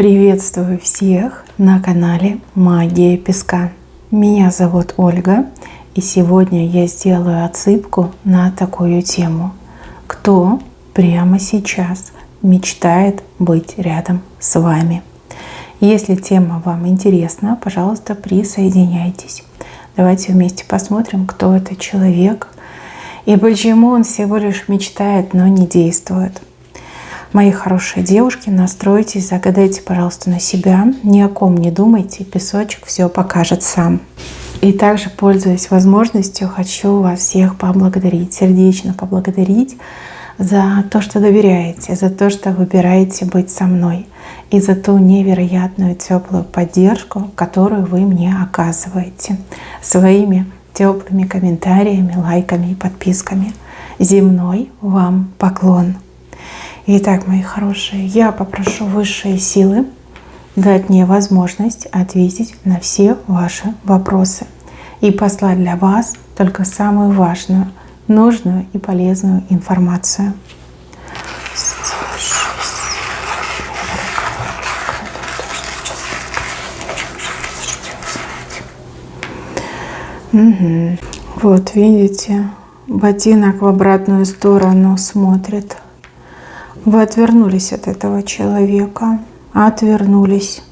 Приветствую всех на канале Магия Песка. Меня зовут Ольга, и сегодня я сделаю отсыпку на такую тему. Кто прямо сейчас мечтает быть рядом с вами? Если тема вам интересна, пожалуйста, присоединяйтесь. Давайте вместе посмотрим, кто этот человек и почему он всего лишь мечтает, но не действует. Мои хорошие девушки, настройтесь, загадайте, пожалуйста, на себя. Ни о ком не думайте, песочек все покажет сам. И также, пользуясь возможностью, хочу вас всех поблагодарить, сердечно поблагодарить за то, что доверяете, за то, что выбираете быть со мной, и за ту невероятную теплую поддержку, которую вы мне оказываете своими теплыми комментариями, лайками и подписками. Земной вам поклон! Итак, мои хорошие, я попрошу высшие силы дать мне возможность ответить на все ваши вопросы и послать для вас только самую важную, нужную и полезную информацию. Угу. Вот видите, ботинок в обратную сторону смотрит. Вы отвернулись от этого человека, отвернулись.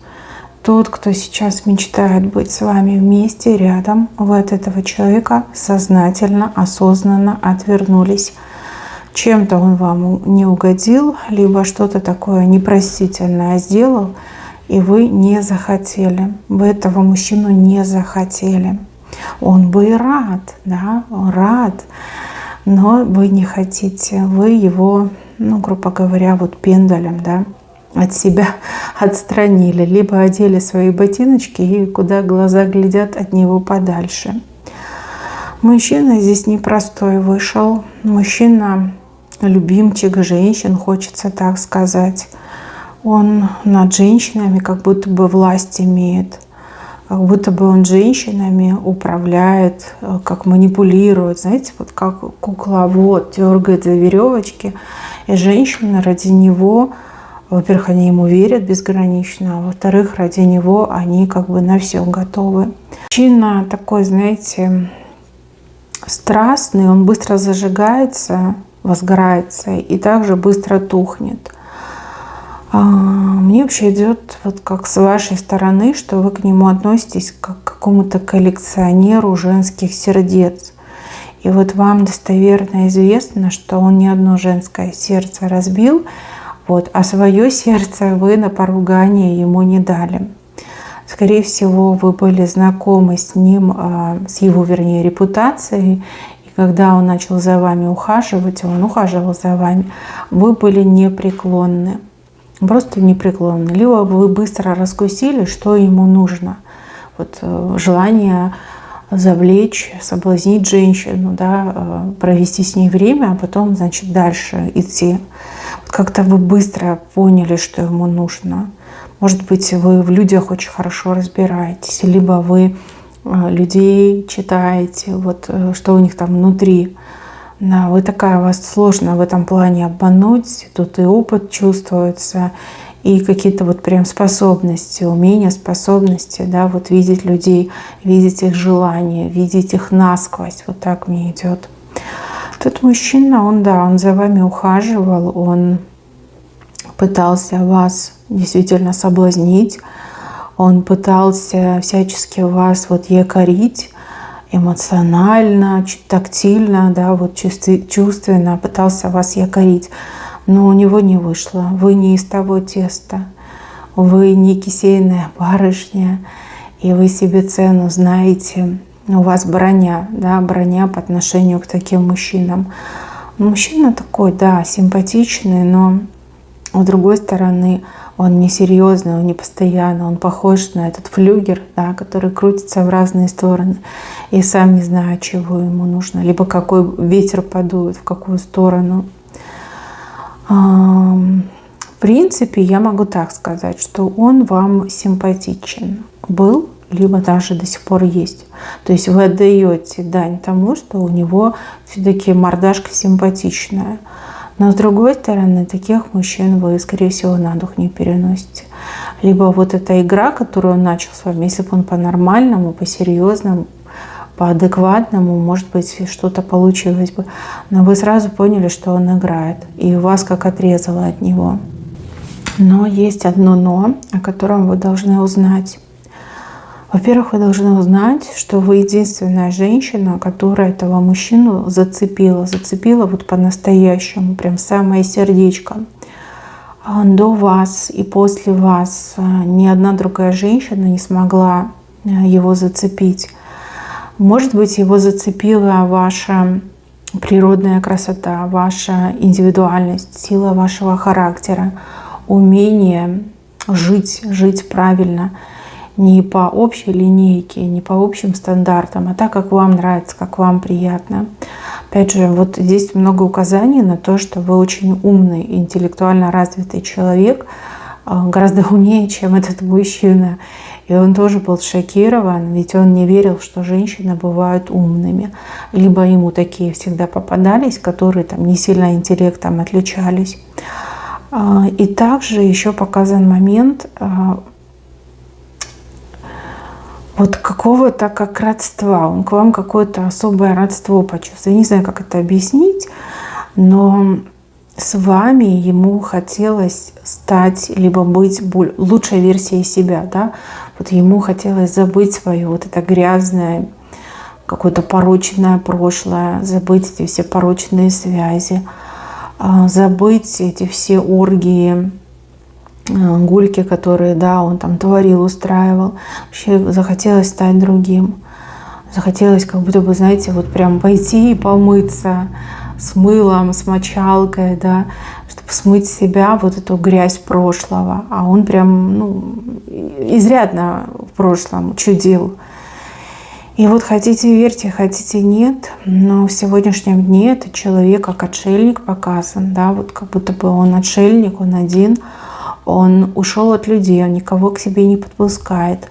Тот, кто сейчас мечтает быть с вами вместе, рядом, вы от этого человека сознательно, осознанно отвернулись. Чем-то он вам не угодил, либо что-то такое непростительное сделал, и вы не захотели. Вы этого мужчину не захотели. Он бы и рад, да, рад, но вы не хотите. Вы его, грубо говоря, вот пендалем, да, от себя отстранили, либо одели свои ботиночки и куда глаза глядят, от него подальше. Мужчина здесь непростой вышел. Мужчина любимчик женщин, хочется так сказать. Он над женщинами как будто бы власть имеет. Как будто бы он женщинами управляет, как манипулирует. Знаете, вот как кукловод дергает за веревочки. И женщины ради него, во-первых, они ему верят безгранично, а во-вторых, ради него они как бы на все готовы. Мужчина такой, знаете, страстный, он быстро зажигается, возгорается и также быстро тухнет. Мне вообще идет вот как с вашей стороны, что вы к нему относитесь как к какому-то коллекционеру женских сердец. И вот вам достоверно известно, что он не одно женское сердце разбил, а свое сердце вы на поругание ему не дали. Скорее всего, вы были знакомы с ним, с его, вернее, репутацией. И когда он начал за вами ухаживать, он ухаживал за вами, вы были непреклонны. Просто непреклонны. Либо вы быстро раскусили, что ему нужно. Желание завлечь, соблазнить женщину, да, провести с ней время, а потом, значит, дальше идти. Как-то вы быстро поняли, что ему нужно. Может быть, вы в людях очень хорошо разбираетесь, либо вы людей читаете, что у них там внутри. Да, вы такая, вас сложно в этом плане обмануть. Тут и опыт чувствуется, и какие-то прям способности, умения, способности, да, видеть людей, видеть их желания, видеть их насквозь. Вот так мне идет. Тот мужчина, он за вами ухаживал, он пытался вас действительно соблазнить, он пытался всячески вас якорить, эмоционально, тактильно, да, чувственно пытался вас якорить, но у него не вышло. Вы не из того теста, вы не кисейная барышня, и вы себе цену знаете. У вас броня, да, броня по отношению к таким мужчинам. Мужчина такой, да, симпатичный, но с другой стороны, он несерьезный, он не постоянный, он похож на этот флюгер, да, который крутится в разные стороны и сам не знает, чего ему нужно, либо какой ветер подует, в какую сторону. В принципе, я могу так сказать, что он вам симпатичен был, либо даже до сих пор есть. То есть вы отдаете дань тому, что у него все-таки мордашка симпатичная. Но с другой стороны, таких мужчин вы, скорее всего, на дух не переносите. Либо вот эта игра, которую он начал с вами, если бы он по-нормальному, по-серьезному, по-адекватному, может быть, что-то получилось бы. Но вы сразу поняли, что он играет, и вас как отрезало от него. Но есть одно «но», о котором вы должны узнать. Во-первых, вы должны узнать, что вы единственная женщина, которая этого мужчину зацепила. Зацепила вот по-настоящему, прям в самое сердечко. До вас и после вас ни одна другая женщина не смогла его зацепить. Может быть, его зацепила ваша природная красота, ваша индивидуальность, сила вашего характера, умение жить правильно, не по общей линейке, не по общим стандартам, а так, как вам нравится, как вам приятно. Опять же, вот здесь много указаний на то, что вы очень умный, интеллектуально развитый человек, гораздо умнее, чем этот мужчина. И он тоже был шокирован, ведь он не верил, что женщины бывают умными. Либо ему такие всегда попадались, которые там не сильно интеллектом отличались. И также еще показан момент вот какого-то как родства. Он к вам какое-то особое родство почувствовал. Я не знаю, как это объяснить, но с вами ему хотелось стать, либо быть лучшей версией себя. Да? Вот ему хотелось забыть свое вот это грязное, какое-то порочное прошлое, забыть эти все порочные связи, забыть эти все оргии, гульки, которые, да, он там творил, устраивал. Вообще захотелось стать другим. Захотелось как будто бы, знаете, вот прям пойти и помыться с мылом, с мочалкой, да, чтобы смыть с себя вот эту грязь прошлого. А он прям, изрядно в прошлом чудил. И вот хотите верьте, хотите нет, но в сегодняшнем дне этот человек как отшельник показан, да, вот как будто бы он отшельник, он один. Он ушел от людей, он никого к себе не подпускает.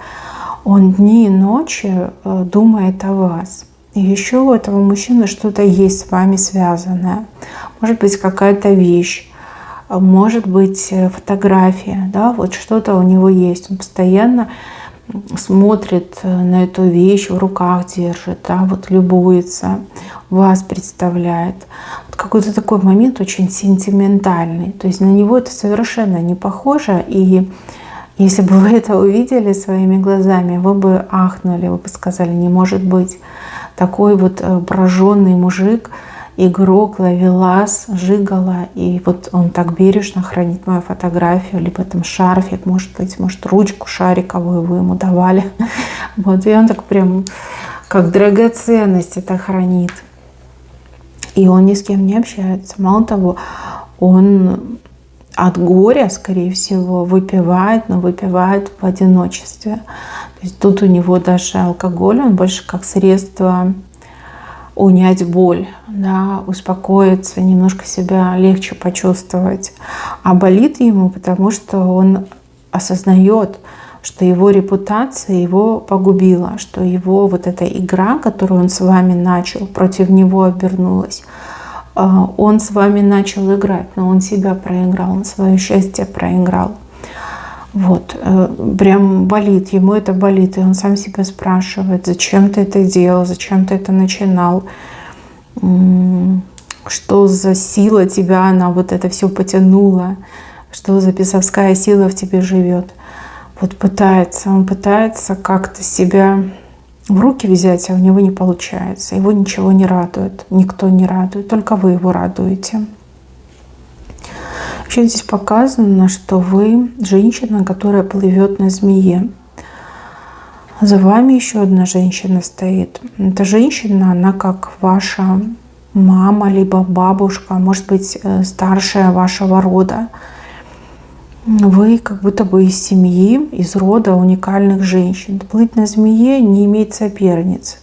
Он дни и ночи думает о вас. И еще у этого мужчины что-то есть с вами связанное. Может быть, какая-то вещь, может быть, фотография, да, вот что-то у него есть. Он постоянно смотрит на эту вещь, в руках держит, да, вот любуется, вас представляет. Вот какой-то такой момент очень сентиментальный. То есть на него это совершенно не похоже. И если бы вы это увидели своими глазами, вы бы ахнули, вы бы сказали, не может быть. Такой вот прожженный мужик, игрок, ловелас, жигало, и вот он так бережно хранит мою фотографию, либо там шарфик, может быть, может ручку шариковую вы ему давали. Вот, и он так прям как драгоценность это хранит. И он ни с кем не общается. Мало того, он от горя, скорее всего, выпивает, но выпивает в одиночестве. То есть тут у него даже алкоголь, он больше как средство унять боль, да, успокоиться, немножко себя легче почувствовать. А болит ему, потому что он осознает, что его репутация его погубила, что его вот эта игра, которую он с вами начал, против него обернулась. Он с вами начал играть, но он себя проиграл, он свое счастье проиграл. Вот, прям болит, ему это болит, и он сам себя спрашивает, зачем ты это делал, зачем ты это начинал, что за сила тебя на вот это все потянула, что за бесовская сила в тебе живет. Вот он пытается как-то себя в руки взять, а у него не получается, его ничего не радует, никто не радует, только вы его радуете. Вообще здесь показано, что вы женщина, которая плывет на змее. За вами еще одна женщина стоит. Эта женщина, она как ваша мама, либо бабушка, может быть, старшая вашего рода. Вы как будто бы из семьи, из рода уникальных женщин. Плыть на змее, не иметь соперниц.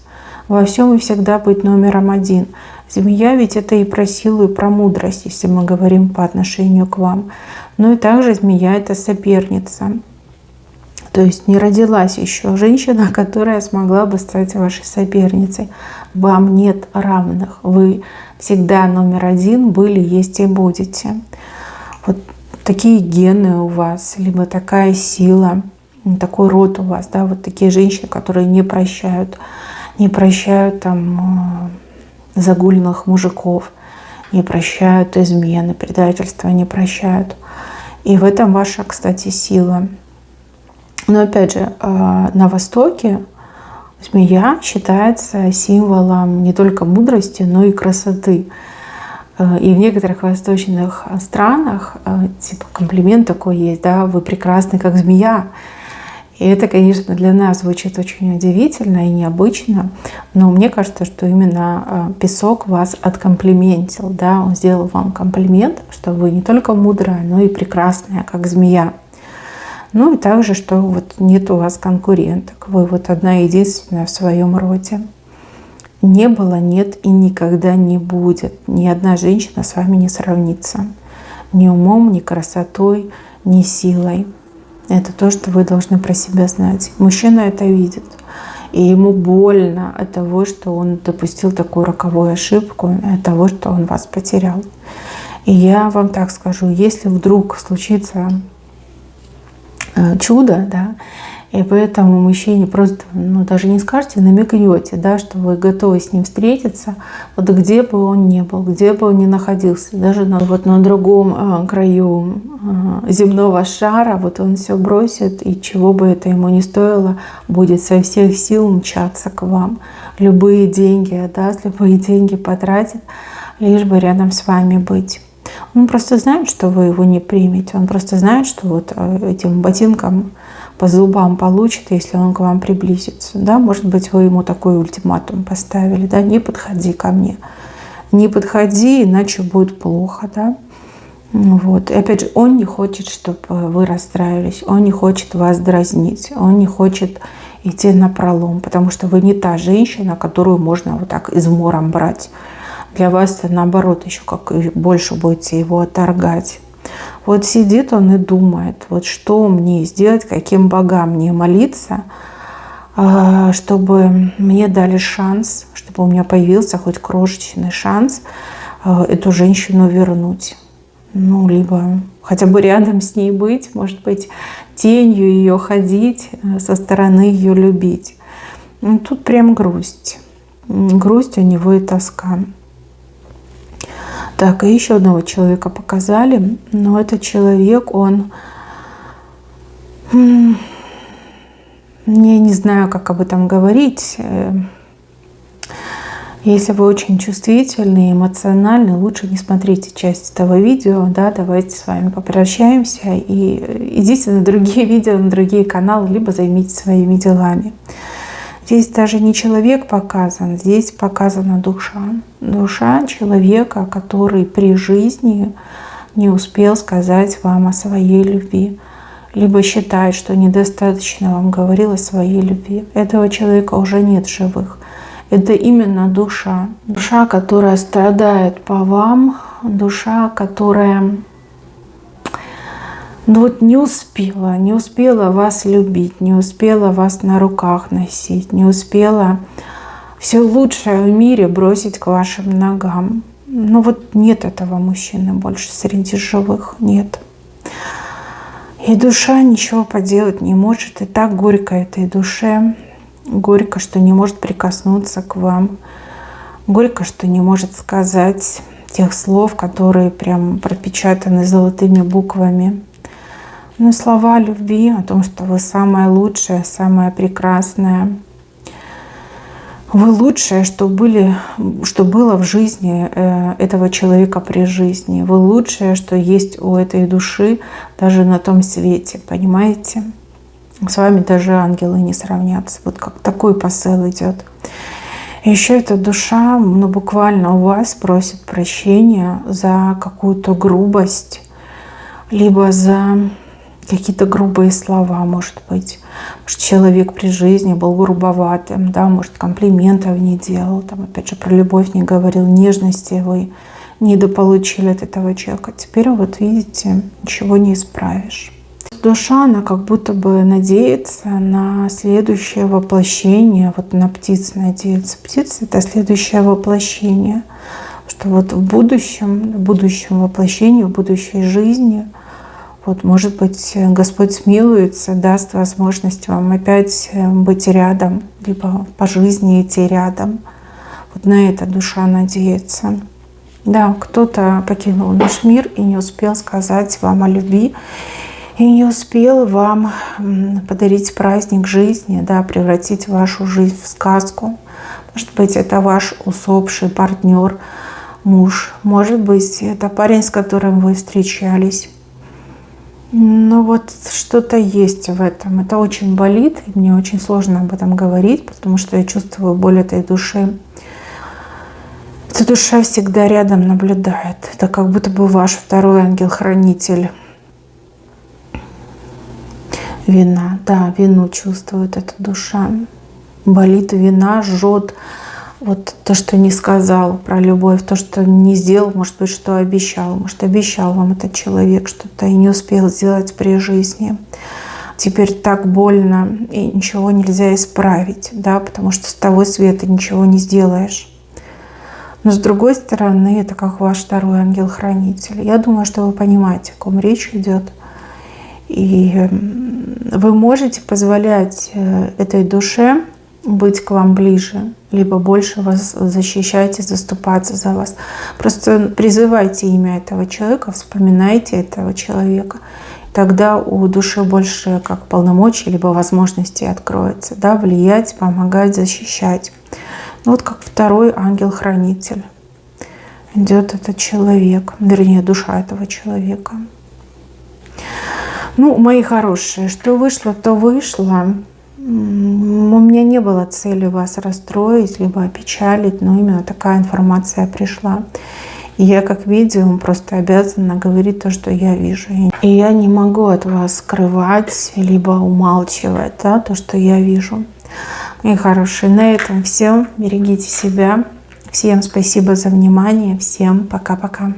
Во всем и всегда быть номером один. Змея ведь это и про силу, и про мудрость, если мы говорим по отношению к вам. Но и также змея это соперница. То есть не родилась еще женщина, которая смогла бы стать вашей соперницей. Вам нет равных. Вы всегда номер один были, есть и будете. Вот такие гены у вас, либо такая сила, такой род у вас, да, вот такие женщины, которые не прощают там загульных мужиков, не прощают измены, предательства не прощают. И в этом ваша, кстати, сила. Но опять же, на Востоке змея считается символом не только мудрости, но и красоты. И в некоторых восточных странах типа комплимент такой есть, да, вы прекрасны, как змея. И это, конечно, для нас звучит очень удивительно и необычно, но мне кажется, что именно песок вас откомплиментил, да, он сделал вам комплимент, что вы не только мудрая, но и прекрасная, как змея. Ну и также, что вот нет у вас конкуренток, вы вот одна единственная в своем роде. Не было, нет и никогда не будет. Ни одна женщина с вами не сравнится. Ни умом, ни красотой, ни силой. Это то, что вы должны про себя знать. Мужчина это видит. И ему больно от того, что он допустил такую роковую ошибку, от того, что он вас потерял. И я вам так скажу, если вдруг случится чудо, да, и поэтому мужчине просто, даже не скажете, намекнете, да, что вы готовы с ним встретиться, вот где бы он ни был, где бы он ни находился, даже на другом краю земного шара, вот он все бросит, и чего бы это ему ни стоило, будет со всех сил мчаться к вам. Любые деньги отдаст, любые деньги потратит, лишь бы рядом с вами быть. Он просто знает, что вы его не примете, он просто знает, что вот этим ботинком по зубам получит, если он к вам приблизится. Да? Может быть, вы ему такой ультиматум поставили, да? Не подходи ко мне, не подходи, иначе будет плохо. Да? Вот. И опять же, он не хочет, чтобы вы расстраивались, он не хочет вас дразнить, он не хочет идти напролом, потому что вы не та женщина, которую можно вот так измором брать. Для вас это наоборот еще как больше будете его отторгать. Вот сидит он и думает, вот что мне сделать, каким богам мне молиться, чтобы мне дали шанс, чтобы у меня появился хоть крошечный шанс эту женщину вернуть. Либо хотя бы рядом с ней быть, может быть, тенью ее ходить, со стороны ее любить. Тут прям грусть. Грусть у него и тоска. Так, и еще одного человека показали, но этот человек, он, я не знаю, как об этом говорить. Если вы очень чувствительны, эмоциональны, лучше не смотрите часть этого видео, да, давайте с вами попрощаемся и идите на другие видео, на другие каналы, либо займитесь своими делами. Здесь даже не человек показан, здесь показана душа. Душа человека, который при жизни не успел сказать вам о своей любви, либо считает, что недостаточно вам говорил о своей любви. Этого человека уже нет в живых. Это именно душа. Душа, которая страдает по вам, душа, которая не успела вас любить, не успела вас на руках носить, не успела все лучшее в мире бросить к вашим ногам. Нет этого мужчины больше среди живых, нет. И душа ничего поделать не может, и так горько этой душе, горько, что не может прикоснуться к вам, горько, что не может сказать тех слов, которые прям пропечатаны золотыми буквами. Слова любви о том, что вы самая лучшая, самая прекрасная. Вы лучшее, что было в жизни этого человека при жизни. Вы лучшее, что есть у этой души даже на том свете, понимаете? С вами даже ангелы не сравнятся. Вот как такой посыл идет. И еще эта душа, буквально у вас просит прощения за какую-то грубость, либо за какие-то грубые слова, может быть. Может, человек при жизни был грубоватым, да, может, комплиментов не делал, опять же, про любовь не говорил, нежности вы недополучили от этого человека. Теперь вот видите, ничего не исправишь. Душа, она как будто бы надеется на следующее воплощение, на птиц надеется. Птица — это следующее воплощение, что в будущем воплощении, в будущей жизни Вот, может быть, Господь смилуется, даст возможность вам опять быть рядом, либо по жизни идти рядом. Вот на это душа надеется. Да, кто-то покинул наш мир и не успел сказать вам о любви, и не успел вам подарить праздник жизни, да, превратить вашу жизнь в сказку. Может быть, это ваш усопший партнер, муж. Может быть, это парень, с которым вы встречались. Но вот что-то есть в этом. Это очень болит, и мне очень сложно об этом говорить, потому что я чувствую боль этой души. Эта душа всегда рядом наблюдает. Это как будто бы ваш второй ангел-хранитель. Вина, да, вину чувствует эта душа. Болит вина, жжет. Вот то, что не сказал про любовь, то, что не сделал, может быть, что обещал. Может, обещал вам этот человек что-то и не успел сделать при жизни. Теперь так больно, и ничего нельзя исправить, да, потому что с того света ничего не сделаешь. Но с другой стороны, это как ваш второй ангел-хранитель. Я думаю, что вы понимаете, о ком речь идет. И вы можете позволять этой душе быть к вам ближе, либо больше вас защищать и заступаться за вас. Просто призывайте имя этого человека, вспоминайте этого человека. Тогда у души больше как полномочий, либо возможностей откроется, да, влиять, помогать, защищать. Ну, вот как второй ангел-хранитель идет этот человек, вернее, душа этого человека. Ну, мои хорошие, что вышло, то вышло. У меня не было цели вас расстроить, либо опечалить, но именно такая информация пришла. И я как медиум просто обязана говорить то, что я вижу. И я не могу от вас скрывать, либо умалчивать, да, то, что я вижу. Мои хорошие, на этом все. Берегите себя. Всем спасибо за внимание. Всем пока-пока.